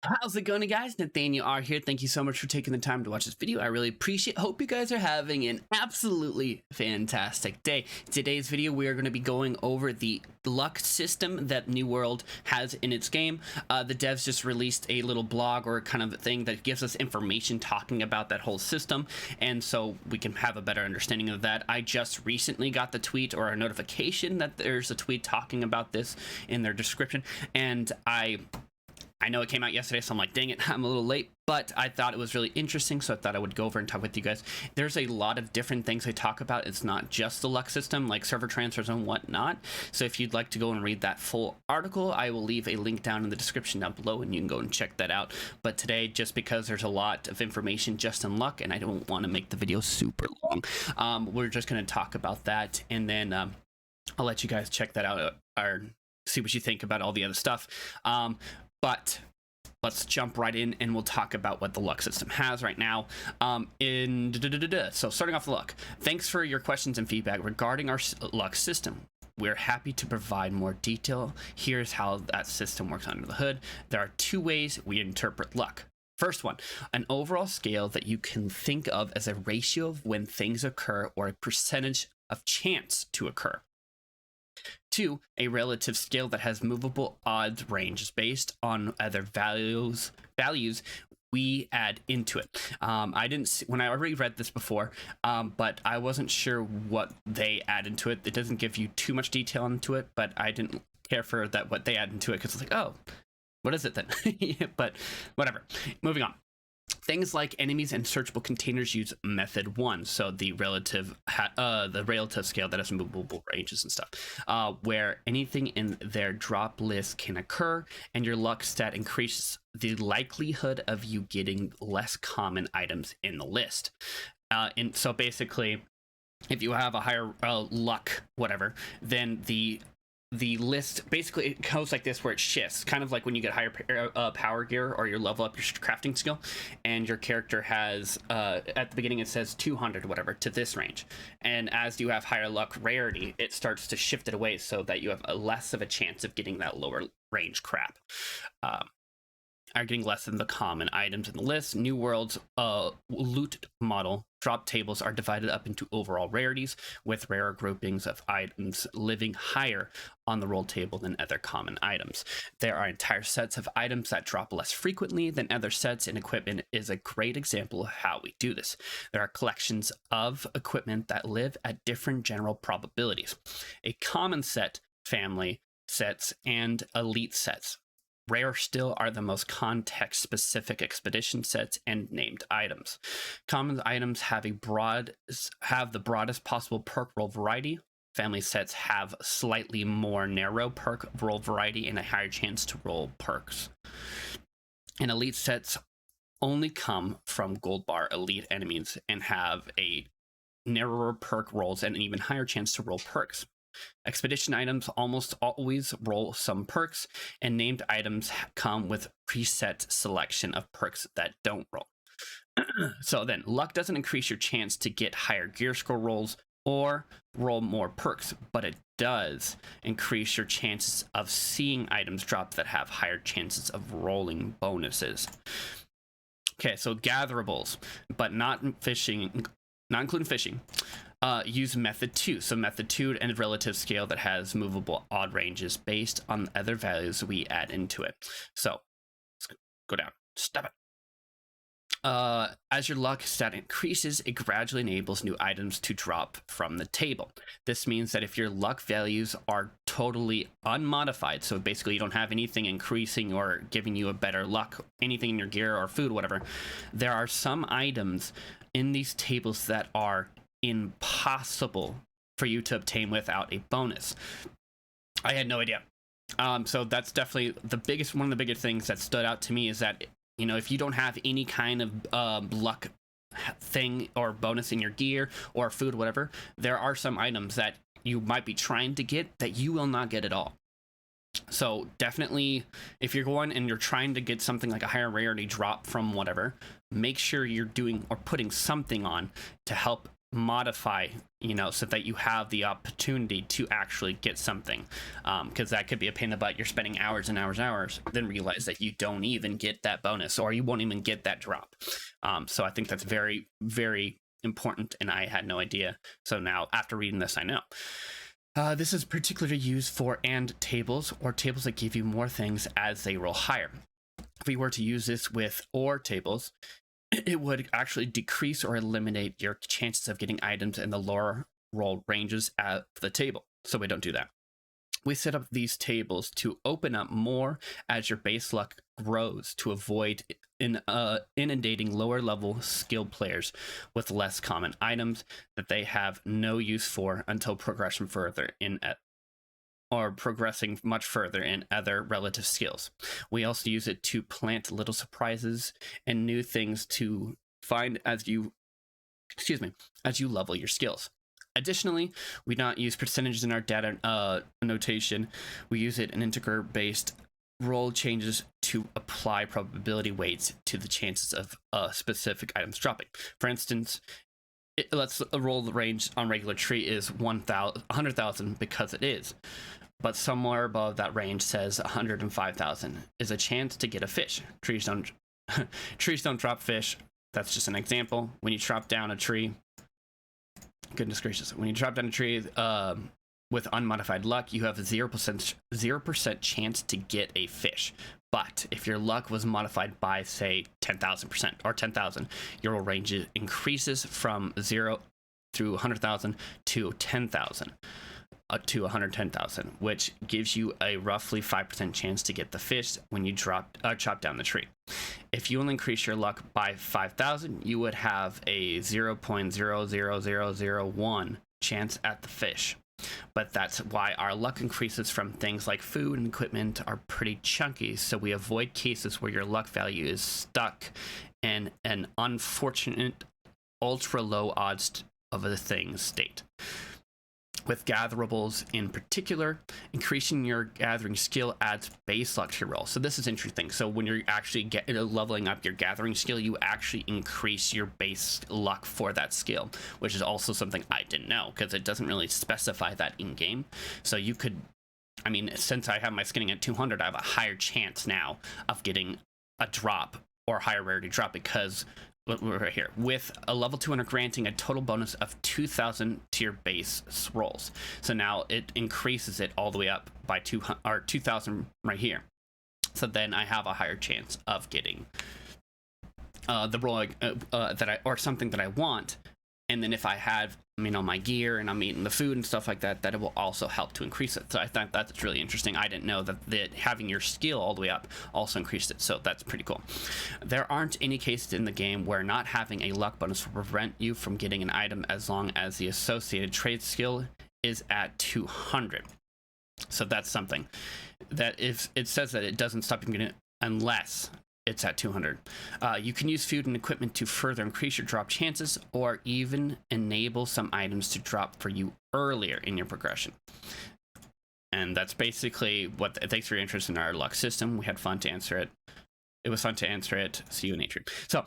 How's it going, guys? Nathaniel R here. Thank you so much for taking the time to watch this video. I really appreciate it. Hope you guys are having an absolutely fantastic day. Today's video, we are going to be going over the luck system that New World has in its game. The devs just released a little blog or kind of thing that gives us information talking about that whole system, and so we can have a better understanding of that. I just recently got the tweet or a notification that there's a tweet talking about this in their description, and I know it came out yesterday, so I'm like, dang it, I'm a little late, but I thought it was really interesting, so I thought I would go over and talk with you guys. There's a lot of different things they talk about. It's not just the luck system, like server transfers and whatnot. So if you'd like to go and read that full article, I will leave a link down in the description down below, and you can go and check that out. But today, just because there's a lot of information just in luck, and I don't want to make the video super long, we're just going to talk about that, and then I'll let you guys check that out or see what you think about all the other stuff. But let's jump right in and we'll talk about what the luck system has right now. So starting off the luck, thanks for your questions and feedback regarding our luck system. We're happy to provide more detail. Here's how that system works under the hood. There are two ways we interpret luck. First one, an overall scale that you can think of as a ratio of when things occur or a percentage of chance to occur. Two, a relative scale that has movable odds ranges based on other values we add into it. I didn't see, when I already read this before, but I wasn't sure what they add into it. It doesn't give you too much detail into it, but I didn't care for that what they add into it because it's like, oh, what is it then? But whatever. Moving on. Things like enemies and searchable containers use method 1, so the relative scale that has movable ranges and stuff, where anything in their drop list can occur, and your luck stat increases the likelihood of you getting less common items in the list. And so basically, if you have a higher luck, whatever, then the list basically it goes like this, where it shifts, kind of like when you get higher power gear or you level up your crafting skill, and your character has at the beginning it says 200 whatever to this range, and as you have higher luck rarity, it starts to shift it away so that you have a less of a chance of getting that lower range crap. Are getting less than the common items in the list. New World's loot model drop tables are divided up into overall rarities, with rarer groupings of items living higher on the roll table than other common items. There are entire sets of items that drop less frequently than other sets, and equipment is a great example of how we do this. There are collections of equipment that live at different general probabilities. A common set, family sets, and elite sets. Rare still are the most context-specific expedition sets and named items. Common items have the broadest possible perk roll variety. Family sets have slightly more narrow perk roll variety and a higher chance to roll perks. And elite sets only come from gold bar elite enemies and have a narrower perk rolls and an even higher chance to roll perks. Expedition items almost always roll some perks, and named items come with preset selection of perks that don't roll. So then, luck doesn't increase your chance to get higher gear score rolls or roll more perks, but it does increase your chances of seeing items drop that have higher chances of rolling bonuses. Okay, so gatherables, but not including fishing. Use method 2. So method 2 and relative scale that has movable odd ranges based on other values we add into it. So let's go down. Stop it. As your luck stat increases, it gradually enables new items to drop from the table. This means that if your luck values are totally unmodified, so basically you don't have anything increasing or giving you a better luck, anything in your gear or food, whatever, there are some items in these tables that are impossible for you to obtain without a bonus. I had no idea. So that's definitely one of the biggest things that stood out to me, is that, you know, if you don't have any kind of luck thing or bonus in your gear or food, whatever, there are some items that you might be trying to get that you will not get at all. So definitely, if you're going and you're trying to get something like a higher rarity drop from whatever, make sure you're doing or putting something on to help modify you know, so that you have the opportunity to actually get something, because that could be a pain in the butt. You're spending hours and hours, then realize that you don't even get that bonus, or you won't even get that drop. So I think that's very, very important, and I had no idea. So now, after reading this, I know. This is particularly used for AND tables, or tables that give you more things as they roll higher. If we were to use this with OR tables, it would actually decrease or eliminate your chances of getting items in the lower roll ranges at the table. So we don't do that. We set up these tables to open up more as your base luck grows, to avoid inundating lower level skilled players with less common items that they have no use for until progression further in or progressing much further in other relative skills. We also use it to plant little surprises and new things to find as you level your skills. Additionally, we don't use percentages in our data notation. We use it in integer-based roll changes to apply probability weights to the chances of specific items dropping. For instance, let's roll the range on regular tree is 100,000 because it is, but somewhere above that range says 105,000 is a chance to get a fish. Trees don't drop fish. That's just an example. When you chop down a tree, goodness gracious, when you drop down a tree with unmodified luck, you have a 0% chance to get a fish. But if your luck was modified by, say, 10,000% or 10,000, your range increases from 0 through 100,000 to 10,000 to 110,000, which gives you a roughly 5% chance to get the fish when you chop down the tree. If you only increase your luck by 5,000, you would have a 0.00001 chance at the fish. But that's why our luck increases from things like food and equipment are pretty chunky, so we avoid cases where your luck value is stuck in an unfortunate ultra low odds of a thing state. With gatherables in particular, increasing your gathering skill adds base luck to your roll. So this is interesting. So when you're actually leveling up your gathering skill, you actually increase your base luck for that skill, which is also something I didn't know because it doesn't really specify that in game. So you could, I mean, since I have my skinning at 200, I have a higher chance now of getting a drop or higher rarity drop because right here, with a level 200 granting a total bonus of 2,000 to your base rolls. So now it increases it all the way up by 2,000 right here. So then I have a higher chance of getting the rolling or something that I want. And then if I have, you know, my gear and I'm eating the food and stuff like that, that it will also help to increase it. So I thought that's really interesting. I didn't know that having your skill all the way up also increased it. So that's pretty cool. There aren't any cases in the game where not having a luck bonus will prevent you from getting an item as long as the associated trade skill is at 200. So that's something that if it says that it doesn't stop you getting it unless it's at 200. You can use food and equipment to further increase your drop chances or even enable some items to drop for you earlier in your progression. And that's basically what, thanks for your interest in our luck system. We had fun to answer it. It was fun to answer it. See you in Atrium. So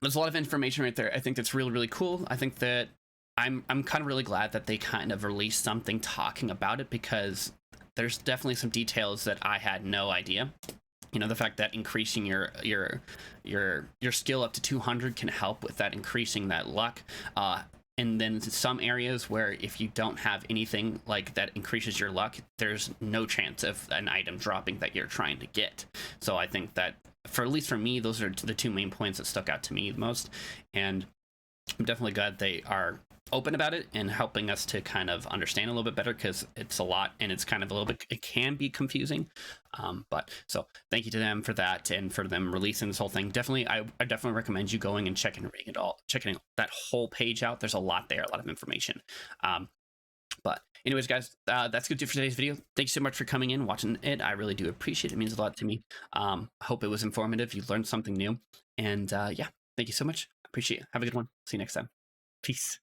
there's a lot of information right there. I think that's really, really cool. I think that I'm kind of really glad that they kind of released something talking about it because there's definitely some details that I had no idea. You know, the fact that increasing your skill up to 200 can help with that, increasing that luck. And then some areas where if you don't have anything like that increases your luck, there's no chance of an item dropping that you're trying to get. So I think that, for at least for me, those are the two main points that stuck out to me the most. And I'm definitely glad they are open about it and helping us to kind of understand a little bit better because it's a lot and it's kind of a little bit, it can be confusing. But so thank you to them for that and for them releasing this whole thing. Definitely, I definitely recommend you going and checking that whole page out. There's a lot there, a lot of information. But anyways, guys, that's good for today's video. Thank you so much for coming in, watching it. I really do appreciate it. It means a lot to me. Hope it was informative. You learned something new. And yeah, thank you so much. Appreciate it. Have a good one. See you next time. Peace.